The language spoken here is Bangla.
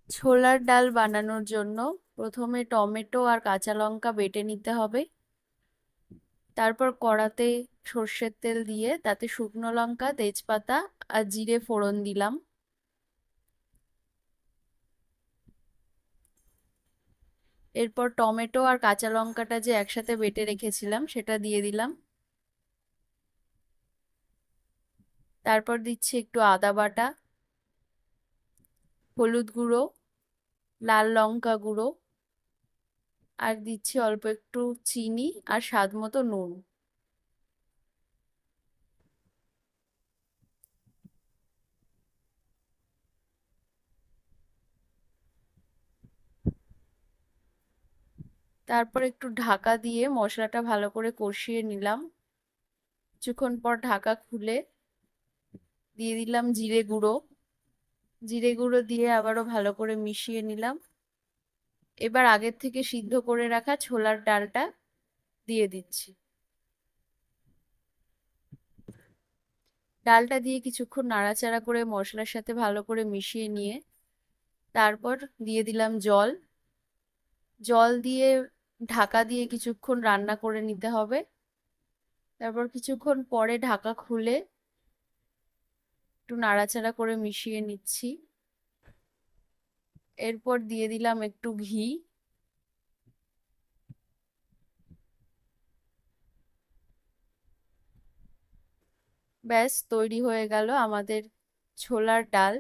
ছোলার ডাল বানানোর জন্য প্রথমে টমেটো আর কাঁচা লঙ্কা বেটে নিতে হবে। তারপর কড়াতে সর্ষের তেল দিয়ে তাতে শুকনো লঙ্কা, তেজপাতা আর জিরে ফোড়ন দিলাম। এরপর টমেটো আর কাঁচা লঙ্কাটা যে একসাথে বেটে রেখেছিলাম সেটা দিয়ে দিলাম। তারপর দিচ্ছি একটু আদা বাটা, হলুদ গুঁড়ো, লাল লঙ্কা গুঁড়ো, আর দিচ্ছি অল্প একটু চিনি আর স্বাদ মতো নুন। তারপর একটু ঢাকা দিয়ে মশলাটা ভালো করে কষিয়ে নিলাম। কিছুক্ষণ পর ঢাকা খুলে দিয়ে দিলাম জিরে গুঁড়ো। জিরে গুঁড়ো দিয়ে আবারও ভালো করে মিশিয়ে নিলাম। এবার আগের থেকে সিদ্ধ করে রাখা ছোলার ডালটা দিয়ে দিচ্ছি। ডালটা দিয়ে কিছুক্ষণ নাড়াচাড়া করে মশলার সাথে ভালো করে মিশিয়ে নিয়ে তারপর দিয়ে দিলাম জল। জল দিয়ে ঢাকা দিয়ে কিছুক্ষণ রান্না করে নিতে হবে। তারপর কিছুক্ষণ পরে ঢাকা খুলে একটু নাড়াচাড়া করে মিশিয়ে নিচ্ছি। এরপর দিয়ে দিলাম একটু ঘি। ব্যাস তৈরি হয়ে গেল আমাদের ছোলার ডাল।